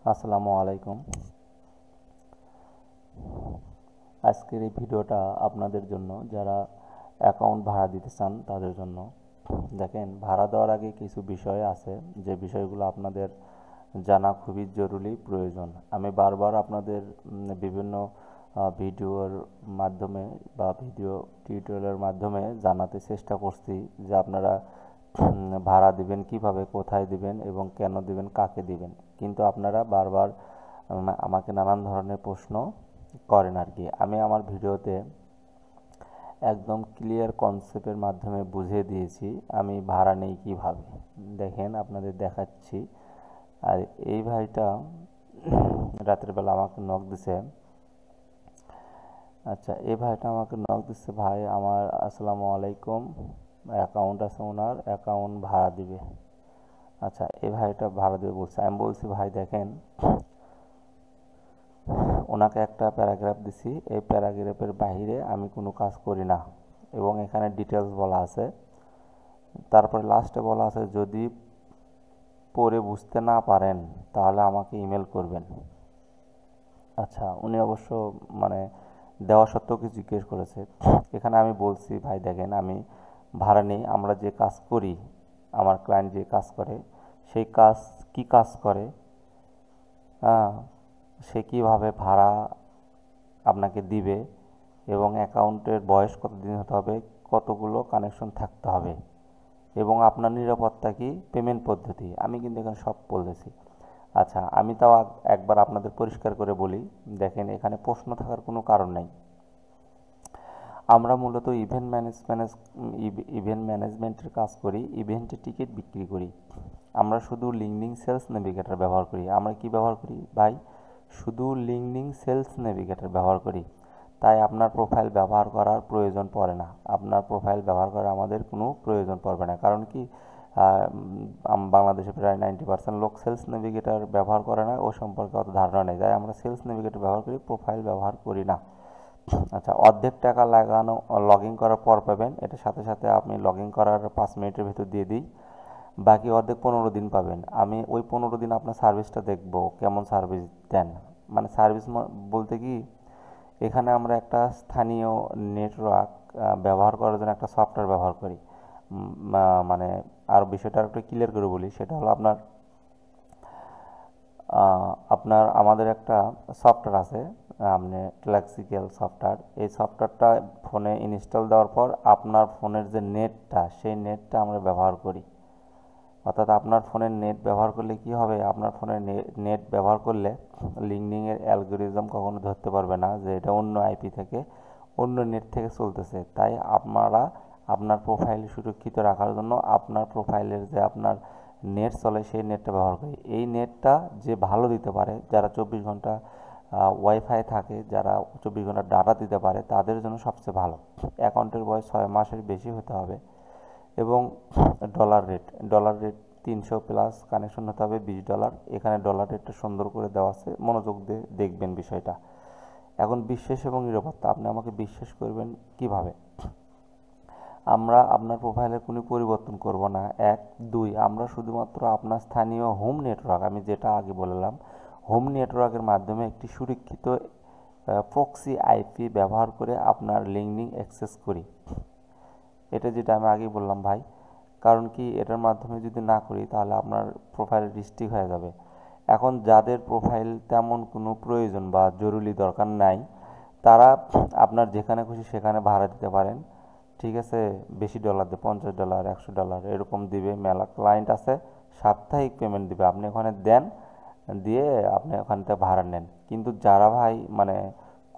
আসসালামু আলাইকুম। আজকের এই ভিডিওটা আপনাদের জন্য, যারা অ্যাকাউন্ট ভাড়া দিতে চান তাদের জন্য। দেখেন, ভাড়া দেওয়ার আগে কিছু বিষয় আছে, যে বিষয়গুলো আপনাদের জানা খুবই জরুরি প্রয়োজন। আমি বারবার আপনাদের বিভিন্ন ভিডিওর মাধ্যমে বা ভিডিও টিউটোরিয়ালের মাধ্যমে জানাতে চেষ্টা করছি যে আপনারা ভাড়া দিবেন কিভাবে, কোথায় দিবেন এবং কেন দিবেন, কাকে দিবেন। কিন্তু আপনারা বারবার আমাকে নানান ধরনের প্রশ্ন করেন আর কি। আমি আমার ভিডিওতে একদম ক্লিয়ার কনসেপ্টের মাধ্যমে বুঝিয়ে দিয়েছি আমি ভাড়া নেই কিভাবে। দেখেন, আপনাদের দেখাচ্ছি। আর এই ভাইটা রাতের বেলা আমাকে নক দিছে। আচ্ছা, এই ভাইটা আমাকে নক দিচ্ছে, ভাই আমার আসসালামু আলাইকুম, অ্যাকাউন্ট আছে, ওনার অ্যাকাউন্ট ভাড়া দিবে। আচ্ছা, এই ভাইটা ভাড়া দিবে বলছে। আমি বলছি, ভাই দেখেন, ওনাকে একটা প্যারাগ্রাফ দিছি, এই প্যারাগ্রাফের বাইরে আমি কোনো কাজ করি না এবং এখানে ডিটেলস বলা আছে। তারপরে লাস্টে বলা আছে, যদি পড়ে বুঝতে না পারেন তাহলে আমাকে ইমেল করবেন। আচ্ছা, উনি অবশ্য মানে দেওয়া সত্ত্বেও কি জিজ্ঞেস করেছে। এখানে আমি বলছি, ভাই দেখেন, আমি ভাড়া নেই, আমরা যে কাজ করি, আমার ক্লায়েন্ট যে কাজ করে, সেই কাজ কি কাজ করে, হ্যাঁ, সে কীভাবে ভাড়া আপনাকে দিবে এবং অ্যাকাউন্টের বয়স কতদিন হতে হবে, কতগুলো কানেকশন থাকতে হবে এবং আপনার নিরাপত্তা কি, পেমেন্ট পদ্ধতি, আমি কিন্তু এখানে সব বলেছি। আচ্ছা, আমি তাও একবার আপনাদের পরিষ্কার করে বলি। দেখেন, এখানে প্রশ্ন থাকার কোনো কারণ নেই। আমরা মূলত ইভেন্ট ম্যানেজমেন্টের কাজ করি, ইভেন্টের টিকিট বিক্রি করি। আমরা শুধু লিঙ্কডিন সেলস নেভিগেটর ব্যবহার করি। আমরা কি ব্যবহার করি ভাই? শুধু লিঙ্কডিন সেলস নেভিগেটর ব্যবহার করি। তাই আপনার প্রোফাইল ব্যবহার করার প্রয়োজন পড়ে না। আপনার প্রোফাইল ব্যবহার করা আমাদের কোনো প্রয়োজন পড়বে না, কারণ কি, বাংলাদেশে প্রায় 90% লোক সেলস নেভিগেটর ব্যবহার করে না, ও সম্পর্কে অত ধারণা নেই। তাই আমরা সেলস নেভিগেটর ব্যবহার করি, প্রোফাইল ব্যবহার করি না। আচ্ছা, অর্ধেক টাকা লাগানো লগ ইন করার পর পাবেন, এটার সাথে সাথে আপনি লগ ইন করার 5 মিনিটের ভিতর দিয়ে দিই। বাকি অর্ধেক 15 দিন পাবেন। আমি ওই 15 দিন আপনার সার্ভিসটা দেখব, কেমন সার্ভিস দেন। মানে সার্ভিস বলতে কি, এখানে আমরা একটা স্থানীয় নেটওয়ার্ক ব্যবহার করার জন্য একটা সফটওয়্যার ব্যবহার করি। মানে আর বিষয়টা একটু ক্লিয়ার করে বলি, সেটা হলো আপনার আমাদের একটা সফটওয়্যার আছে, আপনি টেলাক্সিক্যাল সফটওয়্যার। এই সফটওয়্যারটা ফোনে ইনস্টল দেওয়ার পর আপনার ফোনের যে নেটটা, সেই নেটটা আমরা ব্যবহার করি। অর্থাৎ আপনার ফোনের নেট ব্যবহার করলে কি হবে, আপনার ফোনের নেট ব্যবহার করলে লিঙ্কডিনের অ্যালগোরিদম কখনো ধরতে পারবে না যে এটা অন্য আইপি থেকে, অন্য নেট থেকে চলতেছে। তাই আপনারা আপনার প্রোফাইল সুরক্ষিত রাখার জন্য আপনার প্রোফাইলের যে আপনার নেট চলে, সেই নেটটা ব্যবহার করি। এই নেটটা যে ভালো দিতে পারে, যারা 24 ঘন্টা ওয়াইফাই থাকে, যারা 24 ঘন্টা ডাটা দিতে পারে, তাদের জন্য সবচেয়ে ভালো। অ্যাকাউন্টের বয়স 6 মাসের বেশি হতে হবে এবং ডলার রেট 300+ কানেকশন হতে হবে, $20। এখানে ডলার রেটটা সুন্দর করে দেওয়া আছে, মনোযোগ দিয়ে দেখবেন বিষয়টা। এখন বিশ্বাস এবং নিরাপত্তা, আপনি আমাকে বিশ্বাস করবেন কিভাবে? আমরা আপনার প্রোফাইলের কোনো পরিবর্তন করব না। 1 2, আমরা শুধুমাত্র আপনার স্থানীয় হোম নেটওয়ার্ক, আমি যেটা আগে বললাম, হোম নেটওয়ার্কের মাধ্যমে একটি সুরক্ষিত প্রক্সি আইপি ব্যবহার করে আপনার লিঙ্কডিন অ্যাক্সেস করি। এটা যেটা আমি আগেই বললাম ভাই, কারণ কি, এটার মাধ্যমে যদি না করি তাহলে আপনার প্রোফাইল রিস্ট্রিক্ট হয়ে যাবে। এখন যাদের প্রোফাইল তেমন কোনো প্রয়োজন বা জরুরি দরকার নাই, তারা আপনার যেখানে খুশি সেখানে ভাড়া দিতে পারেন। ঠিক আছে, বেশি ডলার দেবে, $50 $100 এরকম দিবে। মেলা ক্লায়েন্ট আছে, সাপ্তাহিক পেমেন্ট দিবে, আপনি ওখানে দেন, দিয়ে আপনি ওখান থেকে ভাড়া নেন। কিন্তু যারা ভাই মানে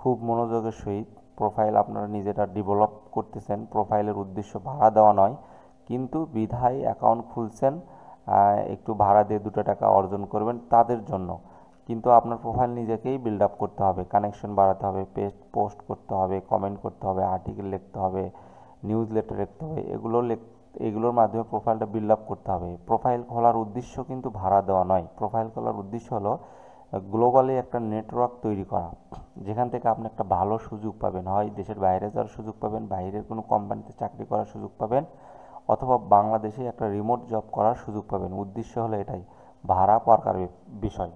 খুব মনোযোগের সহিত প্রোফাইল আপনারা নিজেরা ডেভেলপ করতেছেন, প্রোফাইলের উদ্দেশ্য ভাড়া দেওয়া নয়, কিন্তু বিধায় অ্যাকাউন্ট খুলছেন একটু ভাড়া দিয়ে 2 টাকা অর্জন করবেন, তাদের জন্য কিন্তু আপনার প্রোফাইল নিজেকেই বিল্ড আপ করতে হবে, কানেকশন বাড়াতে হবে, পোস্ট করতে হবে, কমেন্ট করতে হবে, আর্টিকেল লিখতে হবে, নিউজ লেটার লিখতে হবে। এগুলোর মাধ্যমে প্রোফাইলটা বিল্ড আপ করতে হবে। প্রোফাইল খোলার উদ্দেশ্য কিন্তু ভাড়া দেওয়া নয়। প্রোফাইল খোলার উদ্দেশ্য হলো গ্লোবালি একটা নেটওয়ার্ক তৈরি করা, যেখান থেকে আপনি একটা ভালো সুযোগ পাবেন। হয় দেশের বাইরে যাওয়ার সুযোগ পাবেন, বাইরের কোনো কোম্পানিতে চাকরি করার সুযোগ পাবেন, অথবা বাংলাদেশে একটা রিমোট জব করার সুযোগ পাবেন। উদ্দেশ্য হলো এটাই। ভাড়া পরকার বিষয়।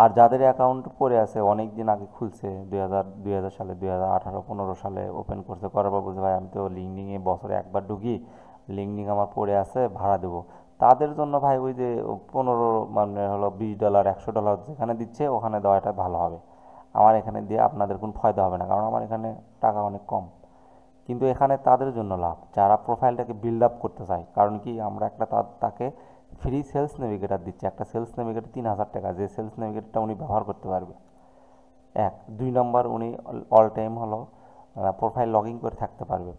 আর যাদের অ্যাকাউন্ট পড়ে আছে অনেক দিন আগে খুলছে, 2000 সালে, 2018-15 সালে ওপেন করছে, করার পর বলছে ভাই আমি তো লিঙ্কডিনে বছরে একবার ঢুকি, লিঙ্কডিন আমার পড়ে আছে, ভাড়া দেবো। তাদের জন্য ভাই ওই যে 15 মানে হলো $20 $100 যেখানে দিচ্ছে ওখানে দেওয়াটা ভালো হবে। আমার এখানে দিয়ে আপনাদের কোনো ফায়দা হবে না, কারণ আমার এখানে টাকা অনেক কম। কিন্তু এখানে তাদের জন্য লাভ যারা প্রোফাইলটাকে বিল্ড আপ করতে চায়। কারণ কি, আমরা একটা তাকে ফ্রি সেলস নেভিগেটর দিচ্ছি। একটা সেলস নেভিগেটর 3000 টাকা, যে সেলস নেভিগেটরটা উনি ব্যবহার করতে পারবে। 2 নম্বর, উনি অল টাইম হলো প্রোফাইল লগইন করে থাকতে পারবে।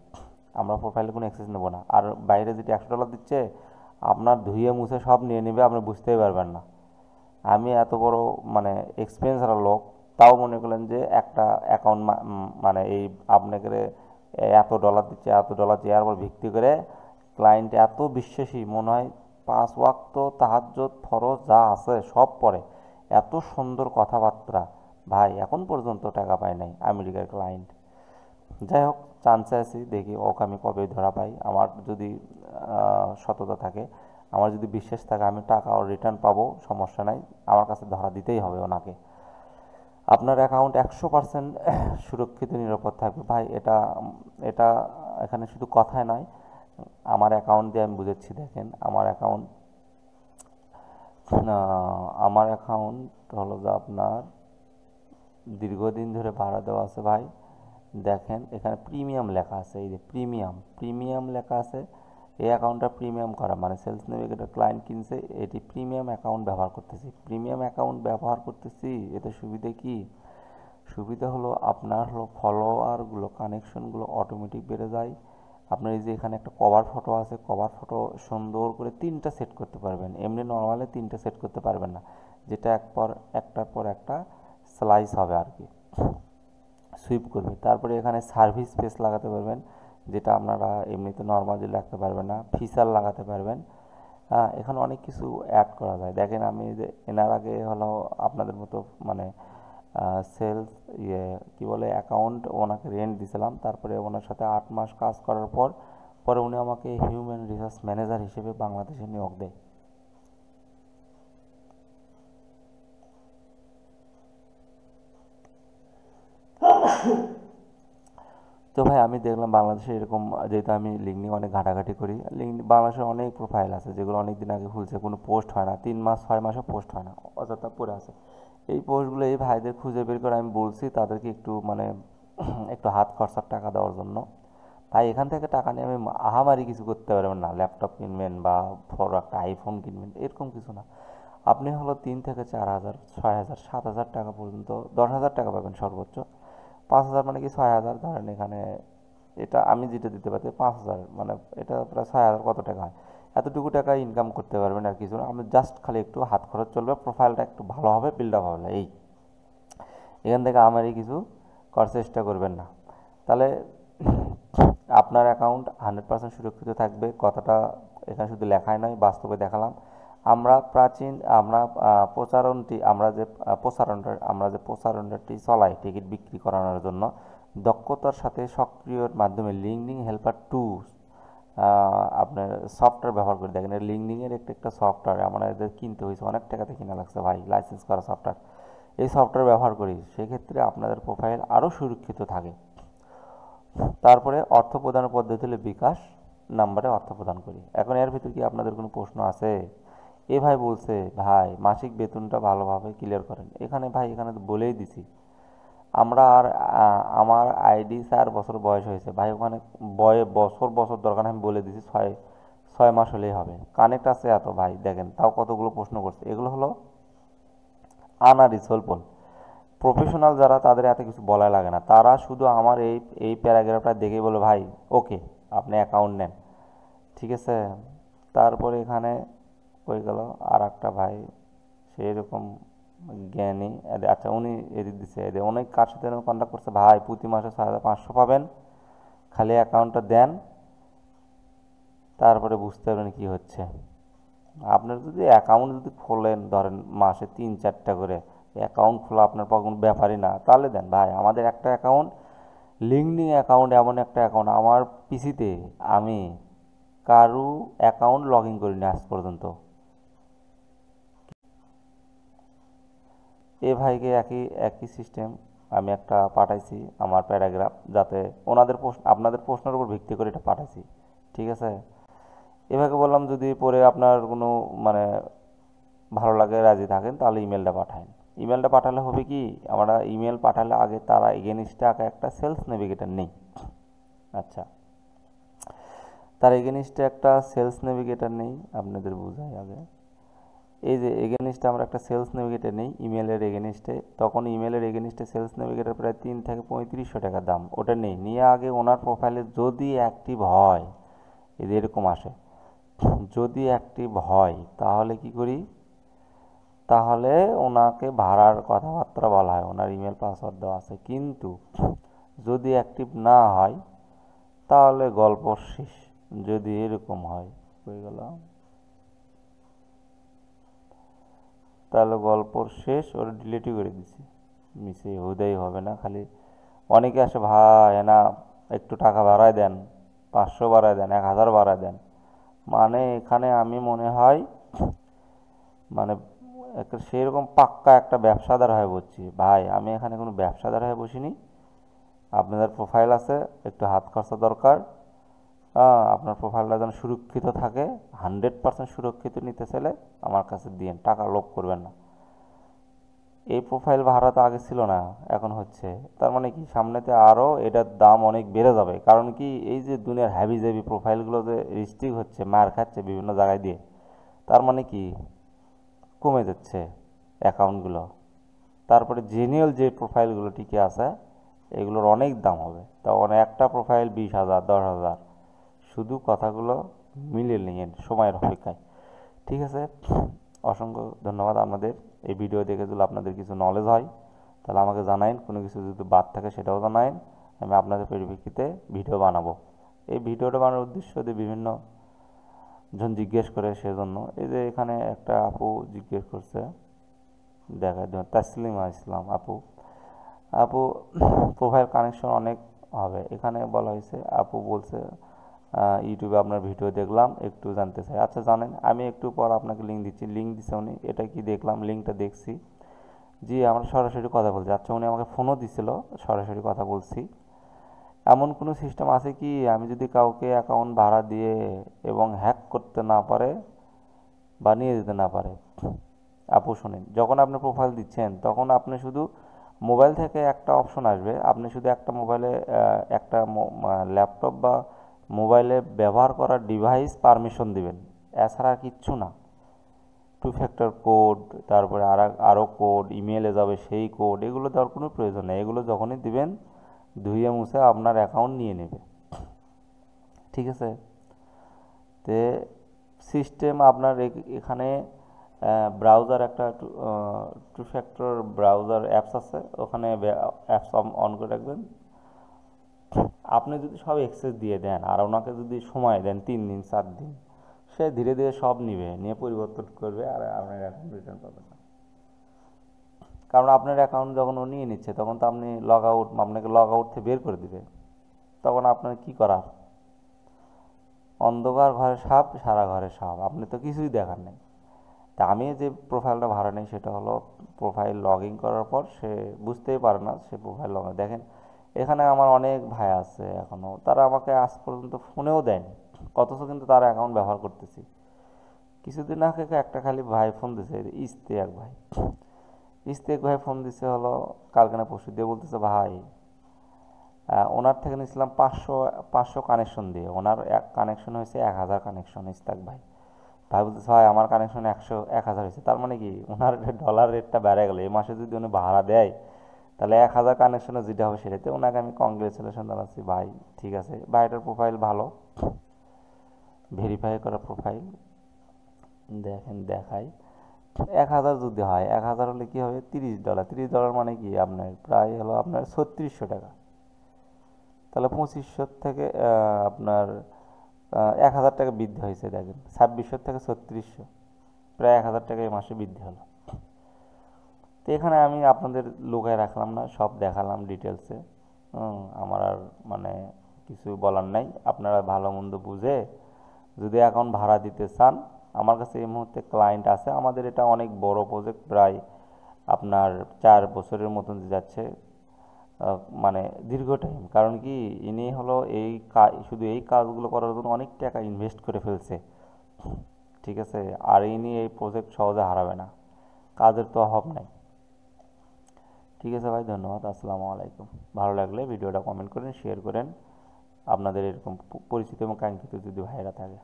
আমরা প্রোফাইলে কোনো অ্যাক্সেস নেবো না। আর বাইরে যেটি $100 দিচ্ছে, আপনার ধুয়ে মুছে সব নিয়ে নেবে, আপনি বুঝতেই পারবেন না। আমি এত বড় মানে এক্সপিরিয়েন্স লোক, তাও মনে করলেন যে একটা অ্যাকাউন্ট মানে এই আপনাকে এত ডলার দিচ্ছে, এত ডলার দেওয়ার পর ভিত্তি করে ক্লায়েন্ট এত বিশ্বাসী, মনে হয় 5 ওয়াক্ত তাহাজ্জুদ ফরজ যা আছে সব পড়ে, এত সুন্দর কথাবার্তা। ভাই এখন পর্যন্ত টাকা পায় নাই আমেরিকার ক্লায়েন্ট। যাই হোক, চান্সে আছি, দেখি ওকে আমি কবে ধরা পাই। আমার যদি সততা থাকে, আমার যদি বিশ্বাস থাকে, আমি টাকা রিটার্ন পাবো, সমস্যা নাই। আমার কাছে ধরা দিতেই হবে ওনাকে। আপনার অ্যাকাউন্ট 100% সুরক্ষিত নিরাপদ থাকবে ভাই। এটা এটা এখানে শুধু কথায় নয়, আমার অ্যাকাউন্ট দিয়ে আমি বুঝাচ্ছি। দেখেন আমার অ্যাকাউন্ট হলো যে আপনার দীর্ঘদিন ধরে ভাড়া দেওয়া আছে ভাই। দেখেন এখানে প্রিমিয়াম লেখা আছে, এই যে প্রিমিয়াম লেখা আছে। এই অ্যাকাউন্টটা প্রিমিয়াম করা মানে সেলস নেভিগেটর ক্লায়েন্ট কিনছে, এটি প্রিমিয়াম অ্যাকাউন্ট ব্যবহার করতেছি। প্রিমিয়াম অ্যাকাউন্ট ব্যবহার করতেছি, এতে সুবিধা কি? সুবিধা হলো আপনার হলো ফলোয়ারগুলো, কানেকশনগুলো অটোমেটিক বেড়ে যায়। আপনার এই যে এখানে একটা কভার ফটো আছে, কভার ফটো সুন্দর করে 3টা সেট করতে পারবেন। এমনি নর্মালে 3টা সেট করতে পারবেন না, যেটা একটার পর একটা স্লাইস হবে আর কি, সুইপ করবে। তারপরে এখানে সার্ভিস পেজ লাগাতে পারবেন, যেটা আপনারা এমনিতে নর্মালি রাখতে পারবেন না, ফিচার লাগাতে পারবেন। হ্যাঁ, এখানে অনেক কিছু অ্যাড করা যায়। দেখেন আমি যে এনার আগে হলো আপনাদের মতো মানে সেলস কী বলে অ্যাকাউন্ট ওনাকে রেন্ট দিয়েছিলাম। তারপরে ওনার সাথে 8 মাস কাজ করার পরে উনি আমাকে হিউম্যান রিসোর্স ম্যানেজার হিসেবে বাংলাদেশে নিয়োগ দেয়। তো ভাই আমি দেখলাম বাংলাদেশে এরকম, যেহেতু আমি লিঙ্কডিন অনেক ঘাটাঘাটি করি, লিঙ্কডিন বাংলাদেশে অনেক প্রোফাইল আছে যেগুলো অনেক দিন আগে খুলছে, কোনো পোস্ট হয় না, 3 মাস 6 মাসও পোস্ট হয় না, অযথা পড়ে আছে। এই পোস্টগুলো এই ভাইদের খুঁজে বের করে আমি বলছি তাদেরকে একটু মানে একটু হাত খরচার টাকা দেওয়ার জন্য। ভাই এখান থেকে টাকা নিয়ে আমি আহামারি কিছু করতে পারবেন না, ল্যাপটপ কিনবেন বা বড় একটা আইফোন কিনবেন এরকম কিছু না। আপনি হলো 3 থেকে 4 হাজার, 6 হাজার, 7 হাজার টাকা পর্যন্ত, 10 হাজার টাকা পাবেন সর্বোচ্চ। 5 হাজার মানে কি 6 হাজার ধরেন এখানে, এটা আমি যেটা দিতে পারছি 5 হাজার, মানে এটা প্রায় 6 হাজার কত টাকা হয়, এতটুকু টাকা ইনকাম করতে পারবেন আর কিছু না। আপনি জাস্ট খালি একটু হাত খরচ চলবে, প্রোফাইলটা একটু ভালো হবে, বিল্ড আপ হবে, এই এখান থেকে আমারই কিছু করার চেষ্টা করবেন না। তাহলে আপনার অ্যাকাউন্ট 100% সুরক্ষিত থাকবে, কথাটা এখানে শুধু লেখায় নয়, বাস্তবে দেখালাম। আমরা যে প্রচারণাটি চলাই টিকিট বিক্রি করানোর জন্য, দক্ষতার সাথে সক্রিয়র মাধ্যমে লিঙ্কডিন হেল্পার 2 আপনার সফটওয়্যার ব্যবহার করে দেখেন। লিঙ্কডিনের একটা সফটওয়্যার আমাদের কিনতে হয়েছে, অনেক টাকাতে কিনা লাগছে ভাই, লাইসেন্স করা সফটওয়্যার। এই সফটওয়্যার ব্যবহার করি, সেক্ষেত্রে আপনাদের প্রোফাইল আরও সুরক্ষিত থাকে। তারপরে অর্থ প্রদানের পদ্ধতি হলে বিকাশ নাম্বারে অর্থ প্রদান করি। এখন এর ভিতর কি আপনাদের কোনো প্রশ্ন আছে? এ ভাই বলছে ভাই মাসিক বেতনটা ভালোভাবে ক্লিয়ার করেন। এখানে তো বলেই দিছি। আমার আইডি 4 বছর বয়স হয়েছে ভাই, ওখানে বছর দরকার আমি বলে দিছি, 6 মাস হলেই হবে। কানেক্ট আছে এত ভাই, দেখেন তাও কতগুলো প্রশ্ন করছে। এগুলো হলো আনরিসোলভেবল। প্রফেশনাল যারা, তাদের এত কিছু বলা লাগে না, তারা শুধু আমার এই প্যারাগ্রাফটা দেখেই বলে ভাই ওকে আপনি অ্যাকাউন্ট নেন, ঠিক আছে। তারপরে এখানে হয়ে গেল আর একটা ভাই, সেই রকম জ্ঞানী, আচ্ছা উনি এদিক দিচ্ছে, অনেক কার সাথে কন্ট্যাক্ট করছে ভাই, প্রতি মাসে 6,500 পাবেন, খালি অ্যাকাউন্টটা দেন, তারপরে বুঝতে পারবেন কি হচ্ছে। আপনার যদি অ্যাকাউন্ট যদি খোলেন, ধরেন মাসে 3-4টা করে অ্যাকাউন্ট খোলা আপনার পর কোনো ব্যাপারই না, তাহলে দেন ভাই। আমাদের একটা অ্যাকাউন্ট, লিঙ্কডিন অ্যাকাউন্ট, এমন একটা অ্যাকাউন্ট আমার পিসিতে আমি কারু অ্যাকাউন্ট লগ ইন করিনি আজ পর্যন্ত। এ ভাইকে একই একই সিস্টেম আমি একটা পাঠাইছি আমার প্যারাগ্রাফ, যাতে ওনাদের প্রশ্ন আপনাদের প্রশ্নের উপর ভিত্তি করে এটা পাঠাইছি, ঠিক আছে। এভাবে বললাম যদি পরে আপনার কোনো মানে ভালো লাগে রাজি থাকেন তাহলে ইমেলটা পাঠান। ইমেলটা পাঠালে হবে কি, আমরা ইমেল পাঠালে আগে তারা এগেনিস্টে আগে একটা সেলস নেভিগেটর নেই। আচ্ছা, তার এগেনিস্টে একটা সেলস নেভিগেটর নেই, আপনাদের বোঝাই আগে। এই যে এগেনিস্টে আমরা একটা সেলস নেভিগেটর নেই ইমেলের এগেনিস্টে, তখন ইমেলের এগেনিস্টে সেলস নেভিগেটর প্রায় 3 থেকে 3500 টাকা দাম, ওটা নেই। নিয়ে আগে ওনার প্রোফাইলে যদি অ্যাক্টিভ হয়, এই যে এরকম আসে, যদি অ্যাক্টিভ হয় তাহলে কি করি, তাহলে ওনাকে ভাড়ার কথাবার্তা বলা হয়, ওনার ইমেল পাসওয়ার্ড দেওয়া আছে। কিন্তু যদি অ্যাক্টিভ না হয় তাহলে গল্প শেষ। যদি এরকম হয়, হয়ে গেল, তাহলে গল্প শেষ, ওরা ডিলিটই করে দিছি। মিসে হুদাই হবে না, খালি অনেকে আসে ভাই না একটু টাকা বাড়ায় দেন, 500 বাড়ায় দেন, 1000 বাড়ায় দেন, মানে এখানে আমি মনে হয় মানে একটা সেরকম পাক্কা একটা ব্যবসাদার হয়ে বসছি। ভাই আমি এখানে কোনো ব্যবসাদার হয়ে বসিনি, আপনাদের প্রোফাইল আছে, একটু হাত খরচা দরকার, আপনার প্রোফাইলটা যেন সুরক্ষিত থাকে, 100% সুরক্ষিত নিতে চাইলে আমার কাছে দিন, টাকা লোভ করবেন না। এই প্রোফাইল ভাড়া তো আগে ছিল না, এখন হচ্ছে, তার মানে কি সামনেতে আরও এটার দাম অনেক বেড়ে যাবে। কারণ কি, এই যে দুনিয়ার হ্যাভি জ্যাভি প্রোফাইলগুলো যে রিস্ট্রিক্ট হচ্ছে, মার খাচ্ছে বিভিন্ন জায়গায় দিয়ে, তার মানে কি কমে যাচ্ছে অ্যাকাউন্টগুলো। তারপরে জেনুয়াল যে প্রোফাইলগুলো টিকে আছে এগুলোর অনেক দাম হবে, তখন একটা প্রোফাইল 20,000 10,000, শুধু কথাগুলো মিলিয়ে নিয়ে সময়ের অপেক্ষায়। ঠিক আছে, অসংখ্য ধন্যবাদ আপনাদের। এই ভিডিও দেখে যদি আপনাদের কিছু নলেজ হয় তাহলে আমাকে জানাইন, কোনো কিছু যদি বাদ থাকে সেটাও জানাইন, আমি আপনাদের পরিপ্রেক্ষিতে ভিডিও বানাবো। এই ভিডিওটা বানানোর উদ্দেশ্য যে বিভিন্ন জন জিজ্ঞেস করে সেজন্য। এই যে এখানে একটা আপু জিজ্ঞেস করছে, দেখা তাসলিমা ইসলাম আপু, আপু প্রোফাইল কানেকশন অনেক হবে, এখানে বলা হয়েছে, আপু বলছে ইউটিউবে আপনার ভিডিও দেখলাম, একটু জানতে চাই। আচ্ছা জানেন, আমি একটু পর আপনাকে লিঙ্ক দিচ্ছি, লিঙ্ক দিচ্ছে উনি, এটা কি দেখলাম, লিঙ্কটা দেখছি, জি আমরা সরাসরি কথা বলছি। আচ্ছা উনি আমাকে ফোনও দিছিল, সরাসরি কথা বলছি। এমন কোনো সিস্টেম আছে কি, আমি যদি কাউকে অ্যাকাউন্ট ভাড়া দিয়ে এবং হ্যাক করতে না পারে বা নিয়ে যেতে না পারে? আপু শোনেন, যখন আপনি প্রোফাইল দিচ্ছেন তখন আপনি শুধু মোবাইল থেকে একটা অপশন আসবে, আপনি শুধু একটা মোবাইলে একটা ল্যাপটপ বা মোবাইলে ব্যবহার করার ডিভাইস পারমিশন দিবেন, এছাড়া কিচ্ছু না। 2 ফ্যাক্টর কোড, তারপরে আরও কোড, ইমেলে যাবে সেই কোড, এগুলো দেওয়ার কোনো প্রয়োজন নেই। এগুলো যখনই দিবেন ধুয়ে মুছে আপনার অ্যাকাউন্ট নিয়ে নেবে, ঠিক আছে। তে সিস্টেম আপনার এখানে ব্রাউজার একটা 2 ফ্যাক্টর ব্রাউজার অ্যাপস আছে, ওখানে অ্যাপস অন করে রাখবেন। আপনি যদি সব অ্যাক্সেস দিয়ে দেন আর ওনাকে যদি সময় দেন 3 দিন 4 দিন, সে ধীরে ধীরে সব নিবে, নিয়ে পরিবর্তন করবে আর আপনার অ্যাকাউন্ট রিটার্ন পাবে না। কারণ আপনার অ্যাকাউন্ট যখন ও নিয়ে নিচ্ছে তখন তো আপনি আপনাকে লগ আউট থেকে বের করে দিবে, তখন আপনার কি করার? অন্ধকার ঘরে সাপ, সারা ঘরে সাপ, আপনি তো কিছুই দেখার নেই। তা আমি যে প্রোফাইলটা ভাড়া নেই সেটা হলো, প্রোফাইল লগ ইন করার পর সে বুঝতেই পারে না সে প্রোফাইল লগ ইন। দেখেন এখানে আমার অনেক ভাই আছে এখনও, তারা আমাকে আজ পর্যন্ত ফোনেও দেয়নি, অথচ কিন্তু তারা অ্যাকাউন্ট ব্যবহার করতেছি। কিছুদিন আগে একটা খালি ভাই ফোন দিছে, ইস্তেক ভাই, ইস্তেক ভাই ফোন দিছে হলো কালকে না পরশু, দিয়ে বলতেছে ভাই ওনার থেকে নিয়েছিলাম 500 কানেকশন দিয়ে, ওনার এক কানেকশন হয়েছে 1000 কানেকশন। ইস্তাক ভাই, ভাই বলতেছে ভাই আমার কানেকশন 1000 হয়েছে, তার মানে কি ওনার ডলার রেটটা বেড়ে গেল। এই মাসে যদি উনি ভাড়া দেয় তাহলে 1000 কানেকশনে যেটা হবে সেটাতে। ওনাকে আমি কংগ্রেচুলেশন জানাচ্ছি ভাই, ঠিক আছে। ভাইটার প্রোফাইল ভালো, ভেরিফাই করা প্রোফাইল, দেখেন দেখাই। 1000 যদি হয়, 1000 হলে কি হবে, $30, $30 মানে কি আপনার প্রায় হলো আপনার 3600 টাকা। তাহলে 2500 থেকে আপনার 1000 টাকা বৃদ্ধি হয়েছে, দেখেন 2600 থেকে 3600, প্রায় 1000 টাকা এই মাসে বৃদ্ধি হলো। তো এখানে আমি আপনাদের লুকায় রাখলাম না, সব দেখালাম ডিটেলসে। আমার আর মানে কিছু বলার নাই, আপনারা ভালো মন্দ বুঝে যদি অ্যাকাউন্ট ভাড়া দিতে চান, আমার কাছে এই মুহূর্তে ক্লায়েন্ট আছে। আমাদের এটা অনেক বড় প্রজেক্ট, প্রায় আপনার 4 বছরের মতন যাচ্ছে, মানে দীর্ঘ টাইম। কারণ কি, ইনি হলো এই শুধু এই কাজগুলো করার জন্য অনেক টাকা ইনভেস্ট করে ফেলছে, ঠিক আছে। আর ইনি এই প্রজেক্ট সহজে হারাবে না, কাজের তো অভাব নাই। ঠিক আছে ভাই, ধন্যবাদ, আসসালামু আলাইকুম। ভালো লাগলে ভিডিওটা কমেন্ট করেন, শেয়ার করেন আপনাদের এরকম পরিচিত এবং কাঙ্ক্ষিত যদি ভাইয়েরা থাকে।